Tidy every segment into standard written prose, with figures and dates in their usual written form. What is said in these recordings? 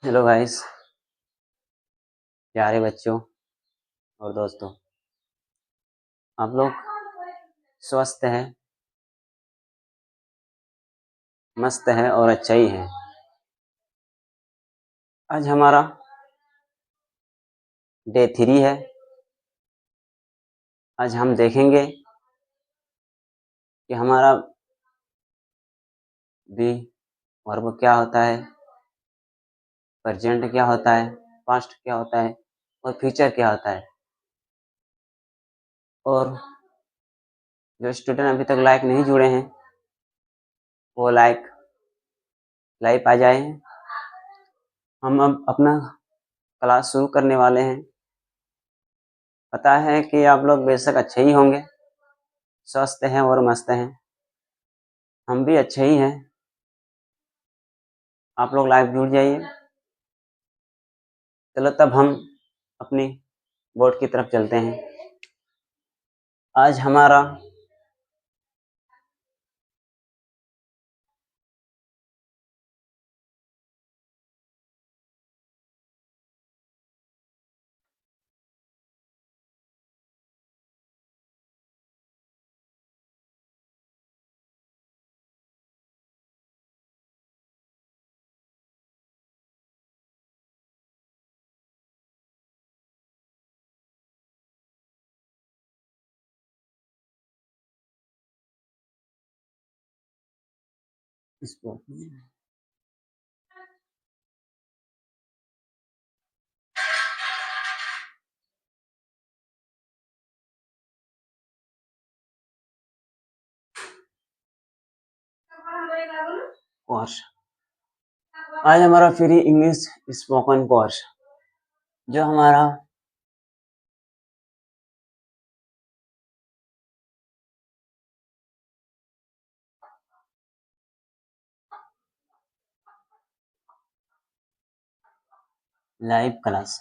Hello guys, प्यारे बच्चों और दोस्तों, आप लोग स्वस्थ हैं, मस्त हैं और अच्छा ही हैं। आज हमारा डे 3 है। आज हम देखेंगे कि हमारा बी वर्ब क्या होता है, प्रेजेंट क्या होता है, पास्ट क्या होता है और फ्यूचर क्या होता है। और जो स्टूडेंट अभी तक लाइक नहीं जुड़े हैं वो लाइक आ जाए। हम अब अपना क्लास शुरू करने वाले हैं। पता है कि आप लोग बेशक अच्छे ही होंगे, स्वस्थ हैं और मस्त हैं। हम भी अच्छे ही हैं। आप लोग लाइव जुड़ जाइए। चलो तब हम अपनी बोर्ड की तरफ चलते हैं। आज हमारा इसको कोर्स, आज हमारा फ्री इंग्लिश स्पोकन कोर्स जो हमारा लाइव क्लास।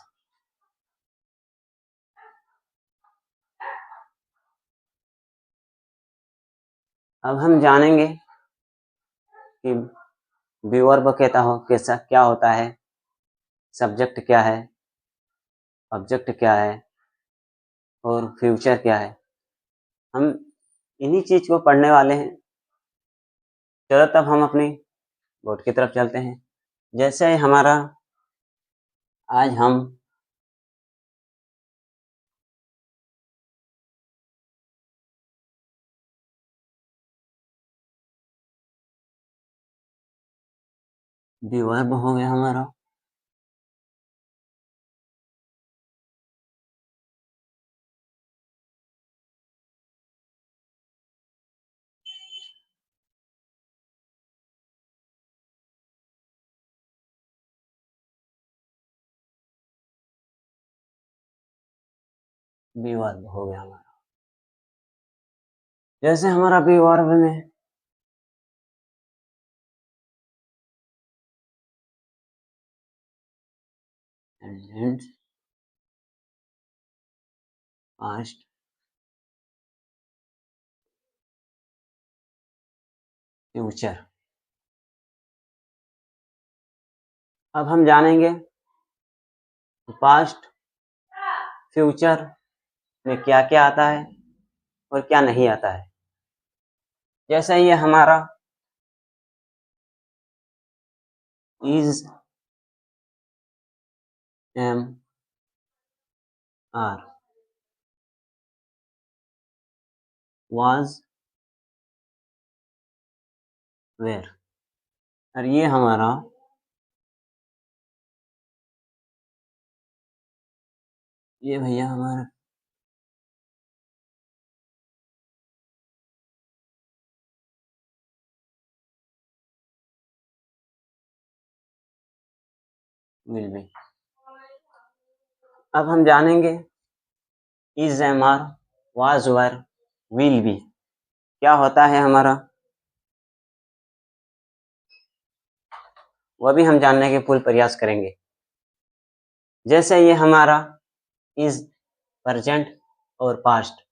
अब हम जानेंगे कि बी वर्ब कहता हो कैसा क्या होता है, सब्जेक्ट क्या है, ऑब्जेक्ट क्या है और फ्यूचर क्या है। हम इन्हीं चीज को पढ़ने वाले हैं। चलो तब हम अपनी बोर्ड की तरफ चलते हैं। जैसे हमारा आज हम बी वर्ब हो गया हमारा, बी वर्ब हो गया हमारा। जैसे हमारा बी वर्ब में प्रेजेंट, पास्ट, फ्यूचर। अब हम जानेंगे पास्ट फ्यूचर में क्या क्या आता है और क्या नहीं आता है। जैसे ये हमारा is, am, are, was, were. और ये हमारा ये भैया हमारा विल बी। अब हम जानेंगे is, am, are, was, were, will be क्या होता है हमारा, वह भी हम जानने के पूर्ण प्रयास करेंगे। जैसे ये हमारा इज, प्रेजेंट और पास्ट,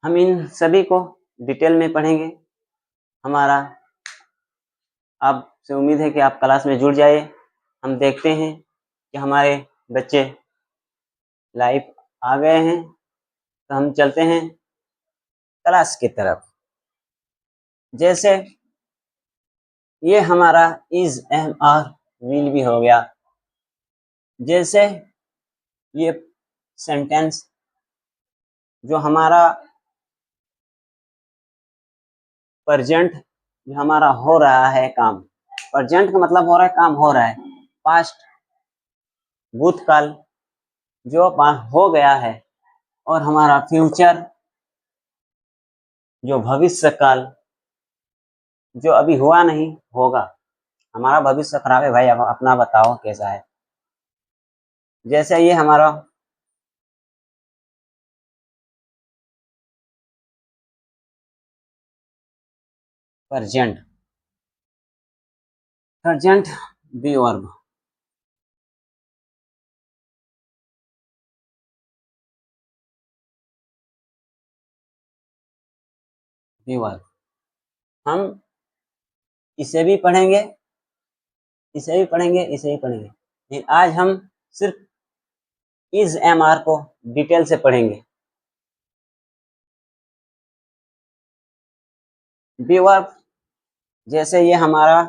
हम इन सभी को डिटेल में पढ़ेंगे। हमारा आपसे उम्मीद है कि आप क्लास में जुड़ जाइए। हम देखते हैं कि हमारे बच्चे लाइव आ गए हैं, तो हम चलते हैं क्लास की तरफ। जैसे ये हमारा इज एम आर विल भी हो गया। जैसे ये सेंटेंस जो हमारा प्रेजेंट, जो हमारा हो रहा है काम, प्रेजेंट का मतलब हो रहा है काम हो रहा है। पास्ट भूतकाल जो हो गया है, और हमारा फ्यूचर जो भविष्य काल जो अभी हुआ नहीं होगा। हमारा भविष्य खराब है भाई, अब अपना बताओ कैसा है। जैसे ये हमारा present, present be verb, be verb हम इसे भी पढ़ेंगे, इसे भी पढ़ेंगे, इसे भी पढ़ेंगे, लेकिन आज हम सिर्फ इज एम आर को डिटेल से पढ़ेंगे। बी वर्ब जैसे ये हमारा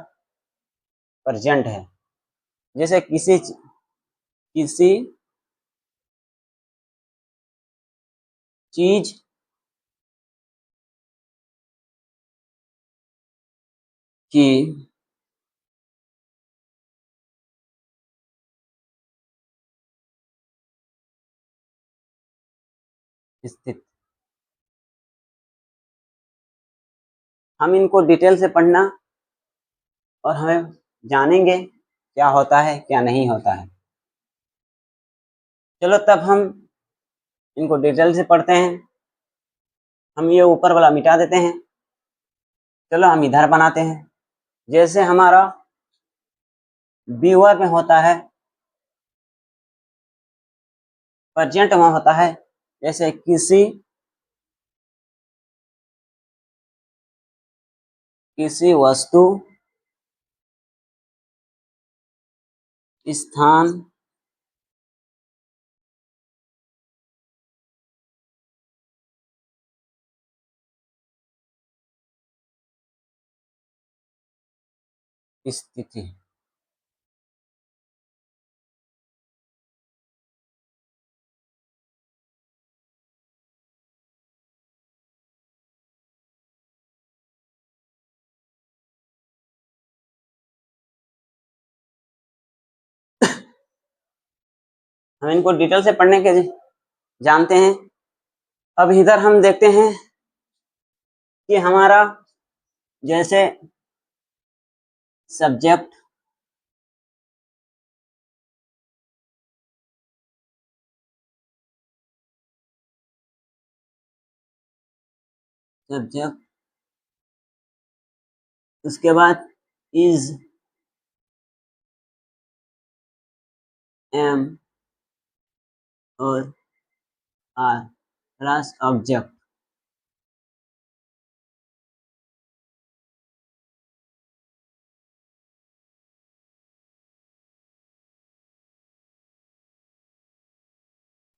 प्रेजेंट है। जैसे किसी चीज की स्थिति, हम इनको डिटेल से पढ़ना और हमें जानेंगे क्या होता है क्या नहीं होता है। चलो तब हम इनको डिटेल से पढ़ते हैं। हम ये ऊपर वाला मिटा देते हैं। चलो हम इधर बनाते हैं। जैसे हमारा व्यूअर में होता है प्रेजेंट, में होता है जैसे किसी वस्तु, स्थान, स्थिति। हम इनको डिटेल से पढ़ने के जानते हैं। अब इधर हम देखते हैं कि हमारा जैसे सब्जेक्ट, सब्जेक्ट, उसके बाद इज एम और are plus object,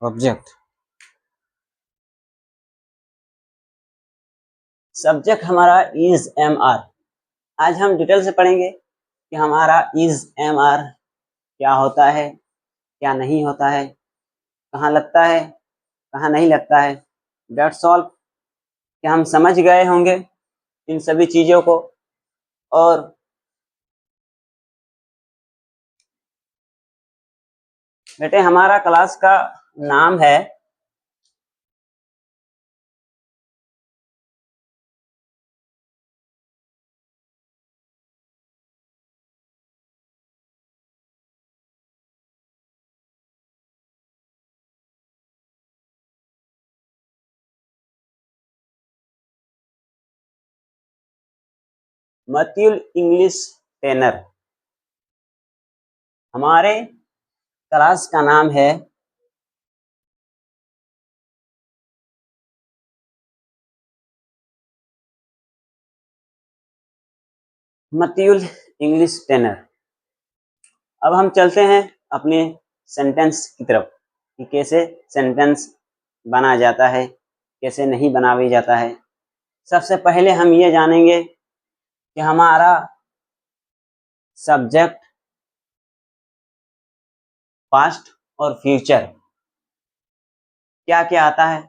object. Subject हमारा इज एम आर। आज हम डिटेल से पढ़ेंगे कि हमारा इज एम आर क्या होता है क्या नहीं होता है, कहाँ लगता है कहाँ नहीं लगता है। That's all. क्या हम समझ गए होंगे इन सभी चीजों को। और बेटे हमारा क्लास का नाम है मैथ्यू इंग्लिश ट्रेनर। हमारे क्लास का नाम है मैथ्यू इंग्लिश ट्रेनर। अब हम चलते हैं अपने सेंटेंस की तरफ कि कैसे सेंटेंस बना जाता है, कैसे नहीं बनाया जाता है। सबसे पहले हम ये जानेंगे कि हमारा सब्जेक्ट, पास्ट और फ्यूचर क्या क्या आता है।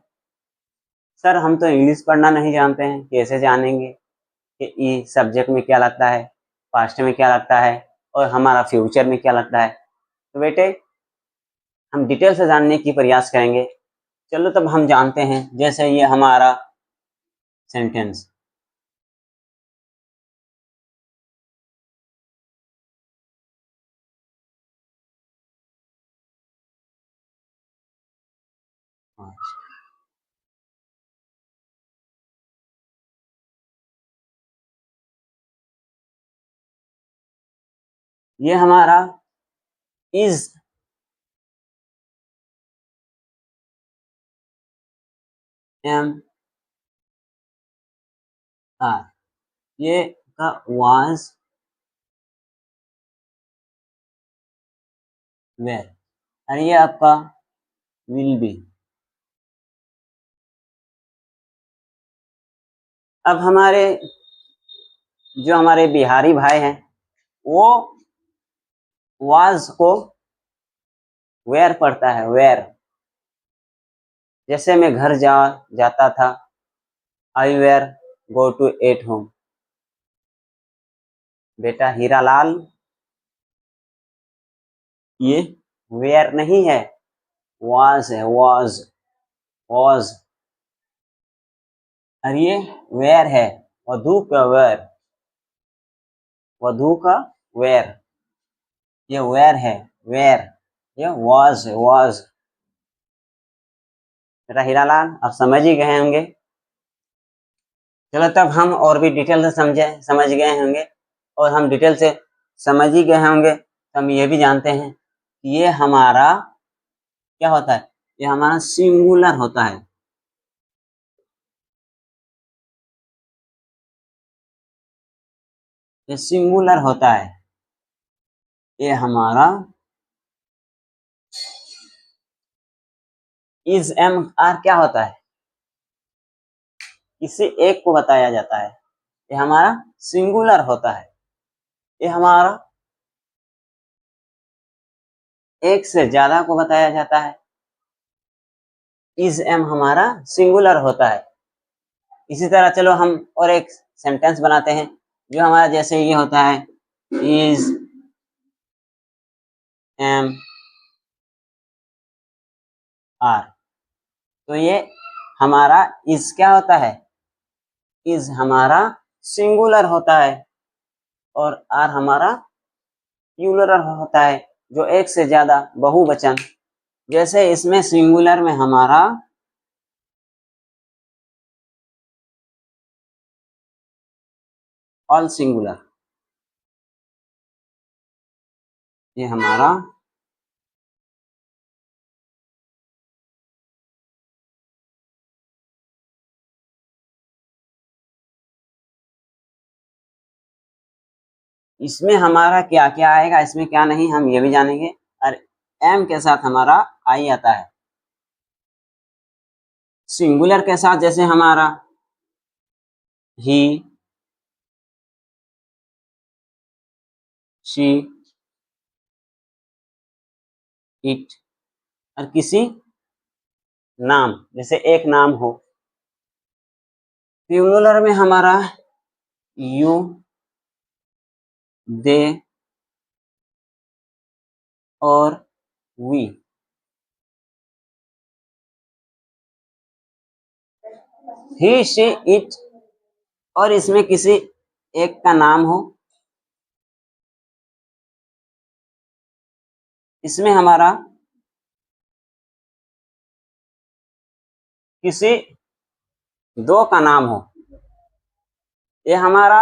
सर हम तो इंग्लिश पढ़ना नहीं जानते हैं, कैसे जानेंगे कि ये सब्जेक्ट में क्या लगता है, पास्ट में क्या लगता है और हमारा फ्यूचर में क्या लगता है। तो बेटे हम डिटेल से जानने की प्रयास करेंगे। चलो तब हम जानते हैं। जैसे ये हमारा सेंटेंस, ये हमारा इज एम आर, ये का वाज वेर, और ये आपका विल बी। अब हमारे जो हमारे बिहारी भाई हैं वो वाज को वेयर पढ़ता है, वेयर। जैसे मैं घर जाता था, I where go to at home. बेटा हीरालाल, ये वेयर नहीं है, वाज है, वाज, वाज। और ये वेयर है, वधु का वेयर, वधु का वेयर। ये वेयर है, वेयर। ये वाज है, वाज। बेटा हीरालाल आप समझ ही गए होंगे। चलो तब हम और भी डिटेल से समझ गए होंगे, और हम डिटेल से समझ ही गए होंगे तो हम ये भी जानते हैं कि ये हमारा क्या होता है, ये हमारा सिंगुलर होता है। ये सिंगुलर होता है। ये हमारा इज एम आर क्या होता है, किसी एक को बताया जाता है। ये हमारा सिंगुलर होता है। ये हमारा एक से ज्यादा को बताया जाता है। इज एम हमारा सिंगुलर होता है। इसी तरह चलो हम और एक सेंटेंस बनाते हैं जो हमारा जैसे ये होता है, इज एम आर। तो ये हमारा इज क्या होता है, इज हमारा सिंगुलर होता है और आर हमारा प्लूरल होता है, जो एक से ज्यादा बहुवचन। जैसे इसमें सिंगुलर में हमारा ऑल सिंगुलर, ये हमारा इसमें हमारा क्या क्या आएगा, इसमें क्या नहीं, हम ये भी जानेंगे। और एम के साथ हमारा आई आता है। सिंगुलर के साथ जैसे हमारा ही, शी, इट, और किसी नाम जैसे एक नाम हो। प्लूरल में हमारा यू, दे और वी। ही, शी, इट और इसमें किसी एक का नाम हो। इसमें हमारा किसी दो का नाम हो। ये हमारा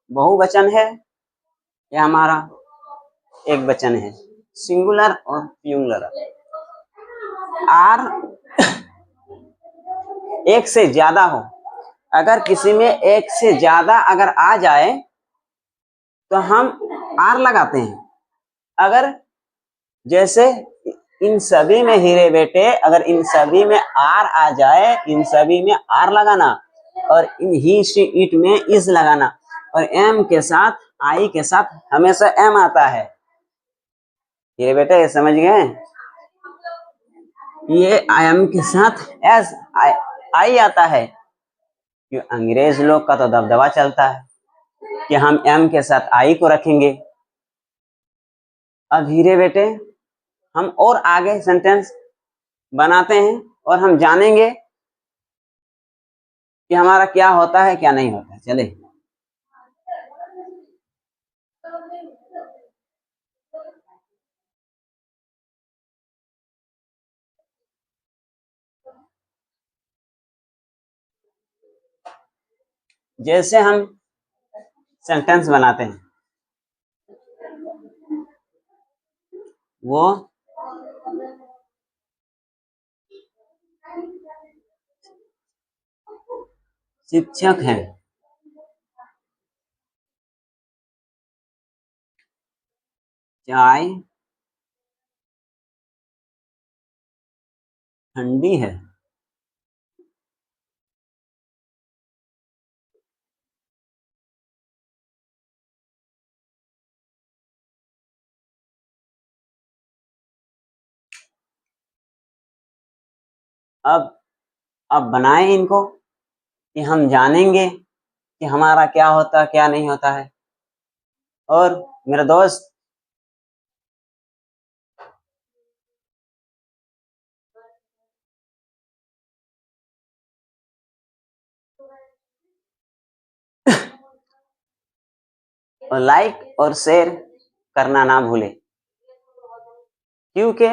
बहुवचन है, ये हमारा एक वचन है, सिंगुलर और प्लूरल। आर एक से ज्यादा हो, अगर किसी में एक से ज्यादा अगर आ जाए तो हम आर लगाते हैं। अगर जैसे इन सभी में हीरे बेटे, अगर इन सभी में आर आ जाए, इन सभी में आर लगाना और इन ही शी इट में इज लगाना, और एम के साथ आई के साथ हमेशा एम आता है। हीरे बेटे ये समझ गए? ये आई एम के साथ एस आई आता है, कि अंग्रेज लोग का तो दबदबा चलता है कि हम एम के साथ आई को रखेंगे। अब हीरे बेटे हम और आगे सेंटेंस बनाते हैं और हम जानेंगे कि हमारा क्या होता है क्या नहीं होता है। चले जैसे हम सेंटेंस बनाते हैं, वो शिक्षक हैं, चाय ठंडी है। अब बनाएं इनको कि हम जानेंगे कि हमारा क्या होता है क्या नहीं होता है। और मेरे दोस्त और लाइक और शेयर करना ना भूले, क्योंकि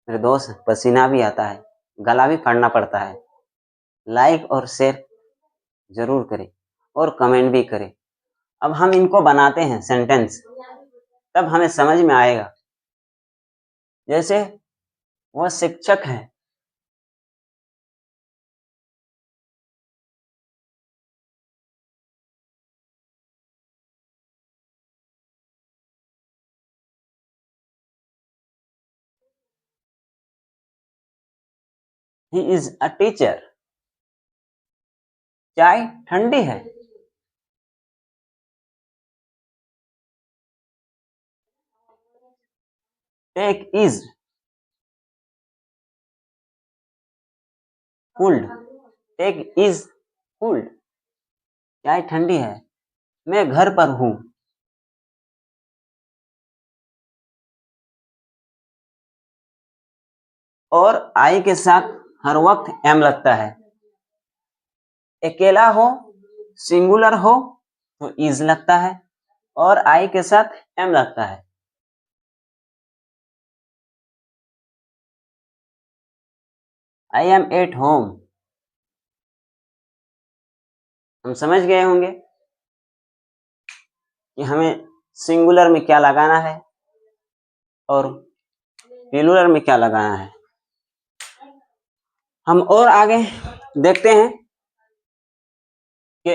मेरे दोस्त पसीना भी आता है, गला भी फाड़ना पड़ता है। लाइक और शेयर जरूर करें और कमेंट भी करें। अब हम इनको बनाते हैं सेंटेंस, तब हमें समझ में आएगा। जैसे वह शिक्षक है, ही इज अ टीचर। चाय ठंडी है। Tea is cooled. Tea is cooled. चाय ठंडी है। मैं घर पर हूं। और आई के साथ हर वक्त एम लगता है। अकेला हो, सिंगुलर हो तो इज लगता है और आई के साथ एम लगता है। I am at home. हम समझ गए होंगे कि हमें सिंगुलर में क्या लगाना है और प्लूरल में क्या लगाना है। हम और आगे देखते हैं कि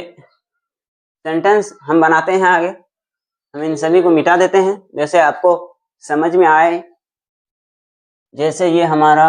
सेंटेंस हम बनाते हैं आगे। हम इन सभी को मिटा देते हैं जैसे आपको समझ में आए। जैसे ये हमारा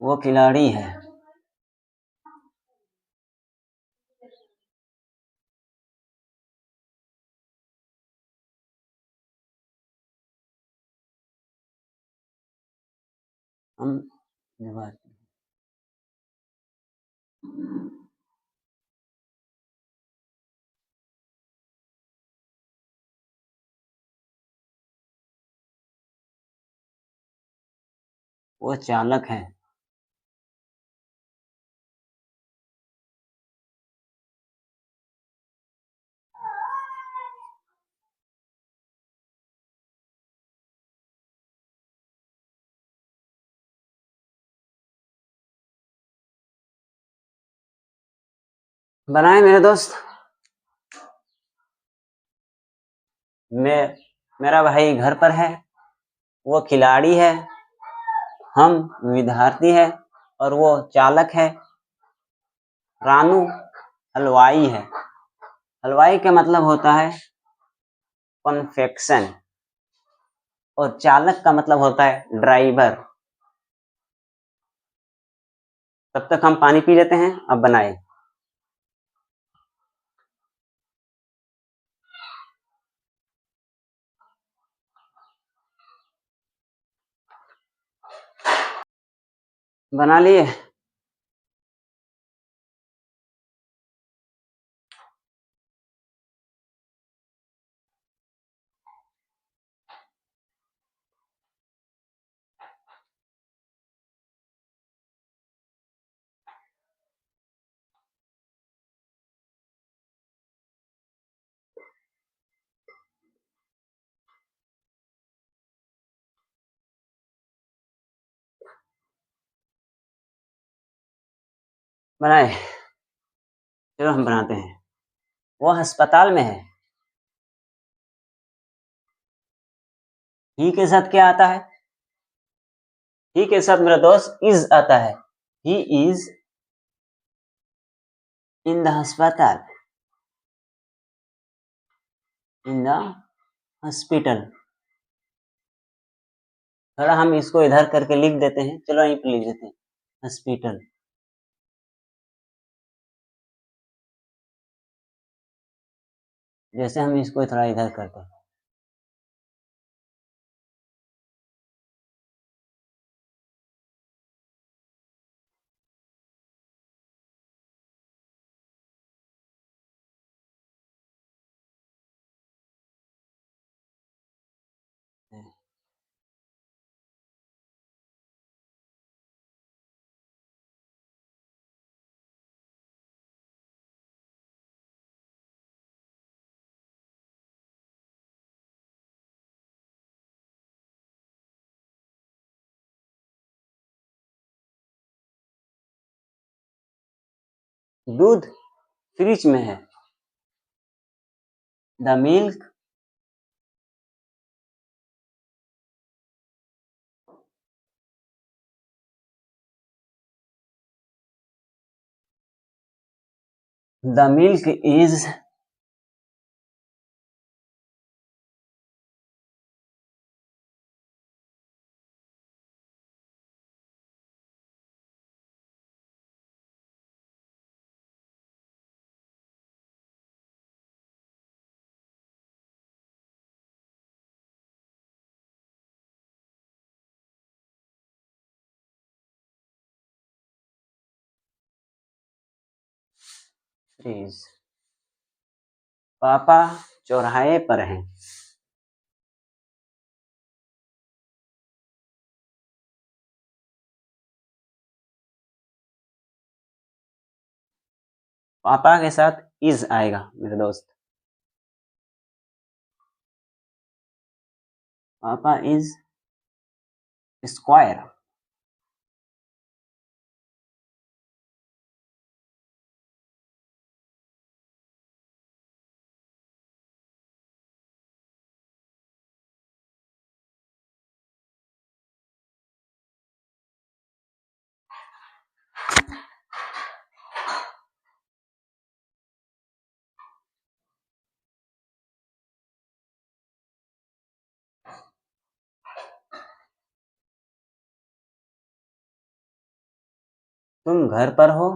वो खिलाड़ी है। हम दीवार वो चालक है। बनाए मेरे दोस्त। मेरा भाई घर पर है, वो खिलाड़ी है, हम विद्यार्थी है और वो चालक है। रानू हलवाई है। हलवाई का मतलब होता है कन्फेक्शन और चालक का मतलब होता है ड्राइवर। तब तक हम पानी पी लेते हैं, अब बनाए। बना लिए। बनाए। चलो हम बनाते हैं। वो अस्पताल में है। ही के साथ क्या आता है? ही के साथ मेरा दोस्त इज आता है। ही इज इन द अस्पताल, इन द हॉस्पिटल। थोड़ा हम इसको इधर करके लिख देते हैं। चलो यहीं पे लिख देते हैं, हॉस्पिटल। जैसे हम इसको थोड़ा इधर करते हैं। दूध फ्रिज में है। The milk the milk is freeze. पापा चौराहे पर हैं। पापा के साथ इज आएगा मेरे दोस्त। पापा इज स्क्वायर। तुम घर पर हो?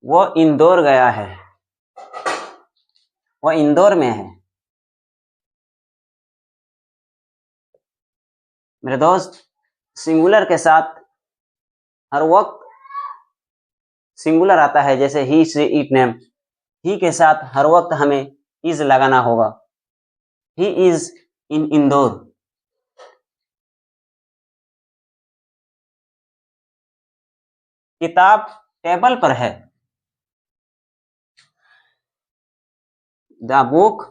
वो इंदौर गया है। वो इंदौर में है। मेरे दोस्त, सिंगुलर के साथ हर वक्त सिंगुलर आता है, जैसे ही से इट नेम। ही के साथ हर वक्त हमें इज लगाना होगा। He is in Indore. किताब टेबल पर है। The book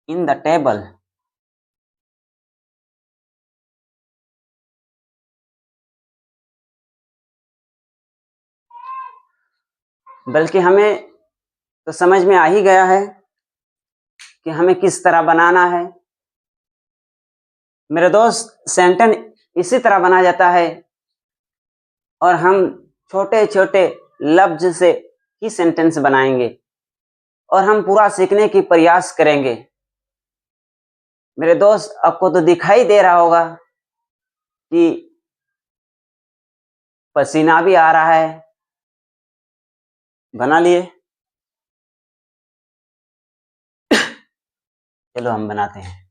in the table. बल्कि हमें तो समझ में आ ही गया है कि हमें किस तरह बनाना है। मेरे दोस्त, सेंटेंस इसी तरह बना जाता है और हम छोटे छोटे लफ्ज से ही सेंटेंस बनाएंगे और हम पूरा सीखने की प्रयास करेंगे। मेरे दोस्त, आपको तो दिखाई दे रहा होगा कि पसीना भी आ रहा है। बना लिए? चलो हम बनाते हैं।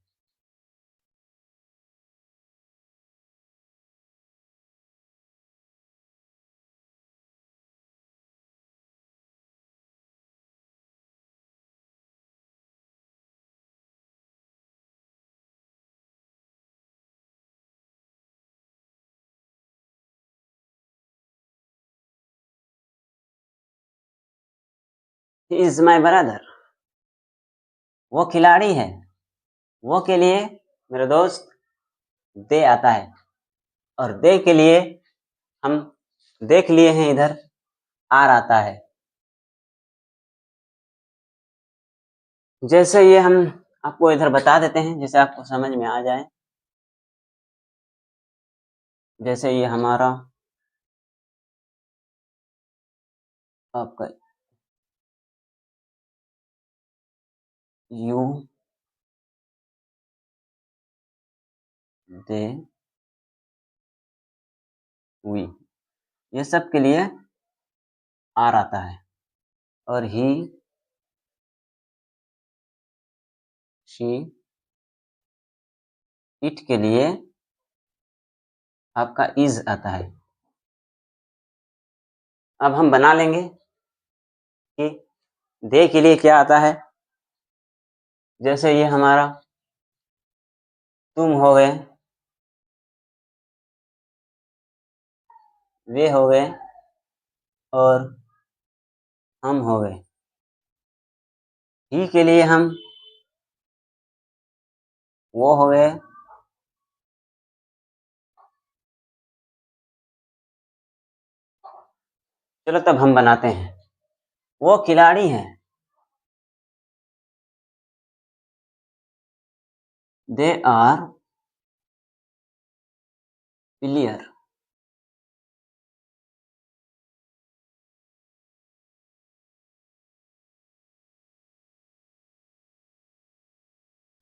He is my brother. वो खिलाड़ी है। वो के लिए मेरे दोस्त दे आता है और दे के लिए हम देख लिए हैं इधर आर आता है। जैसे ये हम आपको इधर बता देते हैं, जैसे आपको समझ में आ जाए। जैसे ये हमारा आपका यू, दे, वी, ये सब के लिए आर आता है। और ही, शी, इट के लिए आपका इज आता है। अब हम बना लेंगे कि दे के लिए क्या आता है। जैसे ये हमारा तुम हो गए, वे हो गए और हम हो गए। ही के लिए हम वो हो गए, चलो तब हम बनाते हैं। वो खिलाड़ी हैं। They are player.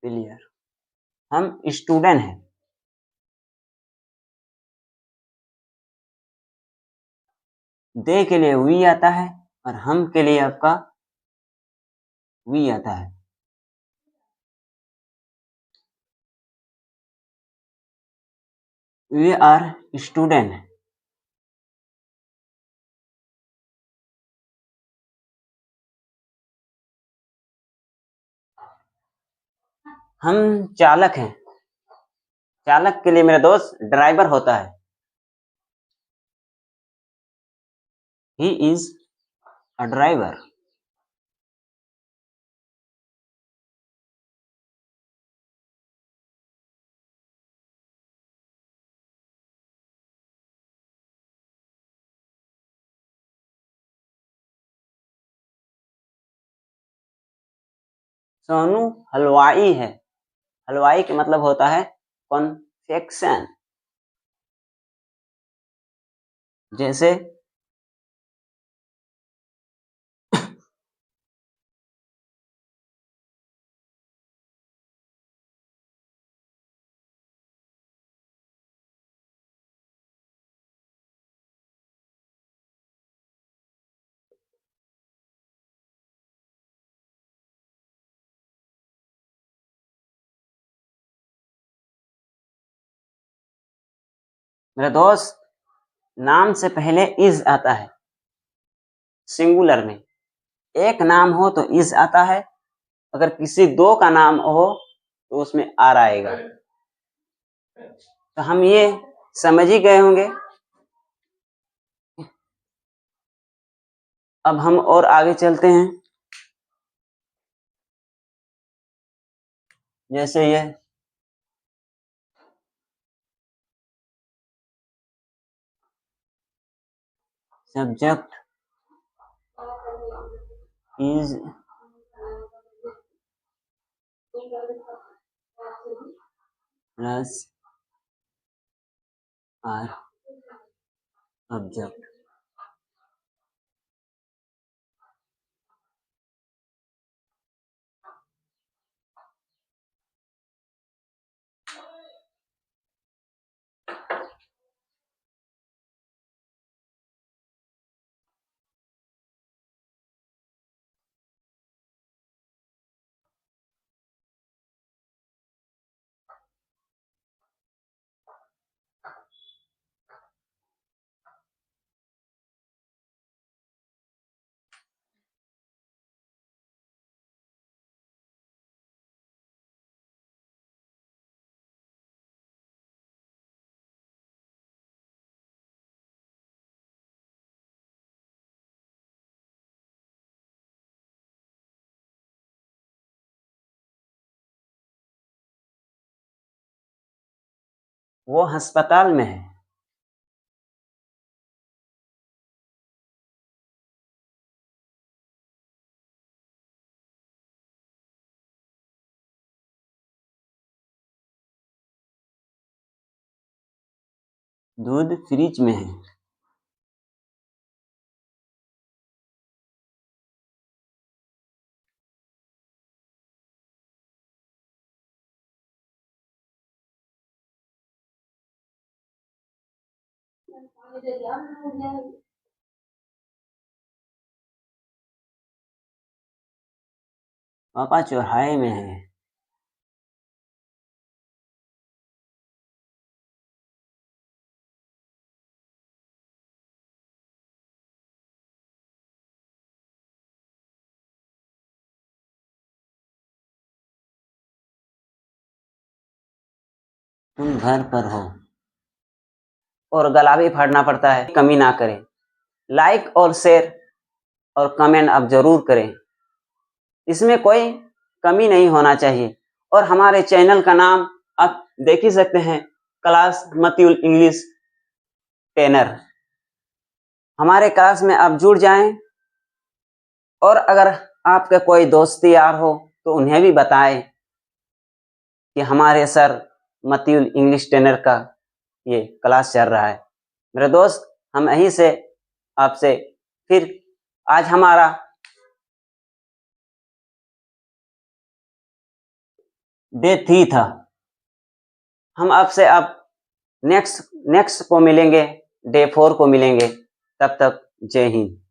प्लेयर। हम स्टूडेंट हैं। दे के लिए वी आता है और हम के लिए आपका वी आता है। We are student. हम चालक हैं। चालक के लिए मेरे दोस्त ड्राइवर होता है। He is a driver. Sonu हलवाई है। हलवाई का मतलब होता है कॉन्फेक्शन। जैसे मेरे दोस्त, नाम से पहले इज आता है सिंगुलर में। एक नाम हो तो इज आता है, अगर किसी दो का नाम हो तो उसमें आर आएगा। तो हम ये समझ ही गए होंगे। अब हम और आगे चलते हैं। जैसे ये subject is plus are object. वो अस्पताल में है। दूध फ्रिज में है। पापा चौराहे में है। तुम घर पर हो। और गला भी फाड़ना पड़ता है, कमी ना करें। लाइक और शेयर और कमेंट आप जरूर करें, इसमें कोई कमी नहीं होना चाहिए। और हमारे चैनल का नाम आप देख ही सकते हैं, क्लास मतियुल इंग्लिश ट्रेनर। हमारे क्लास में आप जुड़ जाएं, और अगर आपके कोई दोस्त यार हो तो उन्हें भी बताएं कि हमारे सर मतियुल इंग्लिश ट्रेनर का ये क्लास चल रहा है। मेरे दोस्त, हम यहीं से आपसे फिर आज हमारा डे 3 था। हम आपसे अब नेक्स्ट को मिलेंगे, डे 4 को मिलेंगे। तब तक जय हिंद।